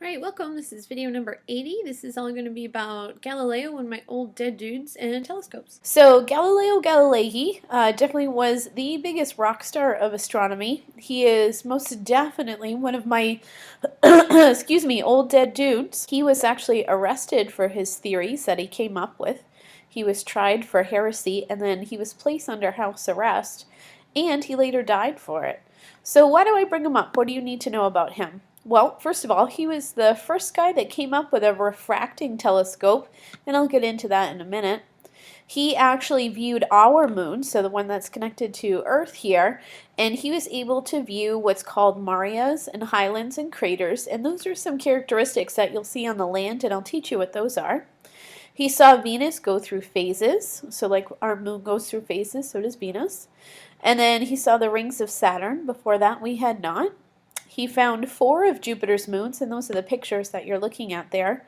Alright, welcome. This is video number 80. This is all going to be about Galileo and my old dead dudes and telescopes. So Galileo Galilei definitely was the biggest rock star of astronomy. He is most definitely one of my, excuse me, old dead dudes. He was actually arrested for his theories that he came up with. He was tried for heresy and then he was placed under house arrest and he later died for it. So why do I bring him up? What do you need to know about him? Well, first of all, he was the first guy that came up with a refracting telescope, and I'll get into that in a minute. He actually viewed our moon, so the one that's connected to Earth here, and he was able to view what's called marias and highlands and craters, and those are some characteristics that you'll see on the land, and I'll teach you what those are. He saw Venus go through phases, so like our moon goes through phases, so does Venus. And then he saw the rings of Saturn. Before that we had not. He found 4 of Jupiter's moons, and those are the pictures that you're looking at there.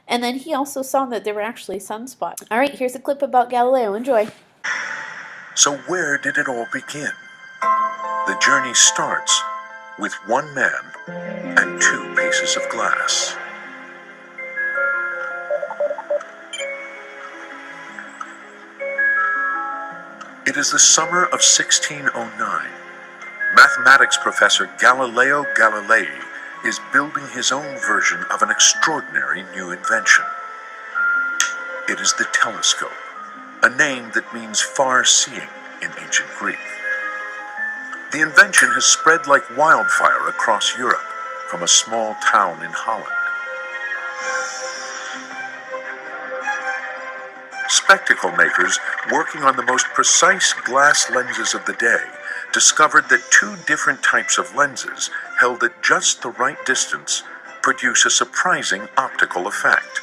And then he also saw that there were actually sunspots. All right, here's a clip about Galileo. Enjoy. So where did it all begin? The journey starts with one man and 2 pieces of glass. It is the summer of 1609. Mathematics professor Galileo Galilei is building his own version of an extraordinary new invention. It is the telescope, a name that means far-seeing in ancient Greek. The invention has spread like wildfire across Europe from a small town in Holland. Spectacle makers working on the most precise glass lenses of the day discovered that 2 different types of lenses held at just the right distance produce a surprising optical effect.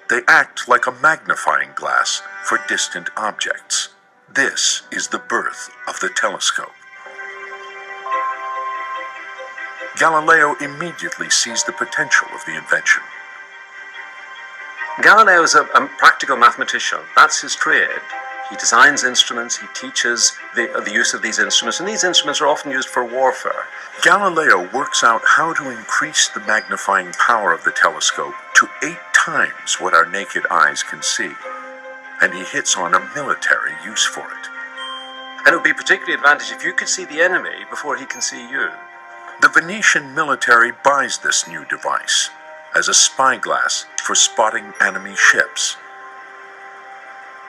They act like a magnifying glass for distant objects. This is the birth of the telescope. Galileo immediately sees the potential of the invention. Galileo is a practical mathematician. That's his trade. He designs instruments, he teaches the use of these instruments, and these instruments are often used for warfare. Galileo works out how to increase the magnifying power of the telescope to 8 times what our naked eyes can see, and he hits on a military use for it. And it would be particularly advantageous if you could see the enemy before he can see you. The Venetian military buys this new device as a spyglass for spotting enemy ships.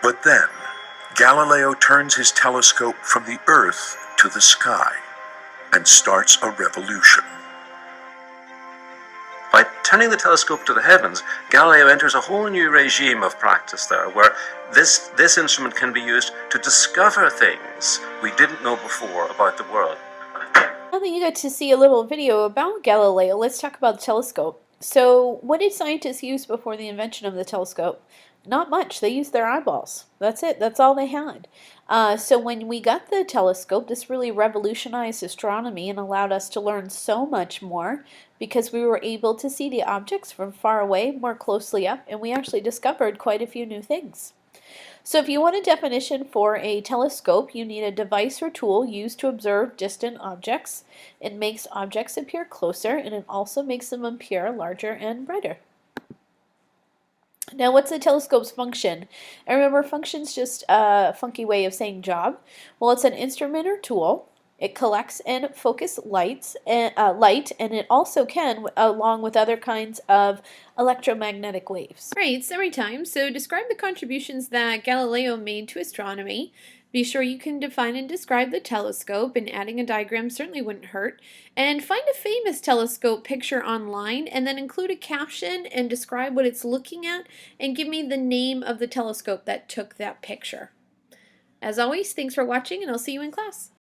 But then, Galileo turns his telescope from the Earth to the sky and starts a revolution. By turning the telescope to the heavens, Galileo enters a whole new regime of practice there, where this instrument can be used to discover things we didn't know before about the world. Now that you got to see a little video about Galileo, let's talk about the telescope. So, what did scientists use before the invention of the telescope? Not much. They used their eyeballs. That's it. That's all they had. So when we got the telescope, this really revolutionized astronomy and allowed us to learn so much more because we were able to see the objects from far away, more closely up, and we actually discovered quite a few new things. So if you want a definition for a telescope, you need a device or tool used to observe distant objects. It makes objects appear closer, and it also makes them appear larger and brighter. Now, what's a telescope's function? And remember, function's just a funky way of saying job. Well, it's an instrument or tool. It collects and focuses light, and it also can, along with other kinds of electromagnetic waves. Right, summary time. So describe the contributions that Galileo made to astronomy. Be sure you can define and describe the telescope, and adding a diagram certainly wouldn't hurt. And find a famous telescope picture online, and then include a caption and describe what it's looking at, and give me the name of the telescope that took that picture. As always, thanks for watching, and I'll see you in class.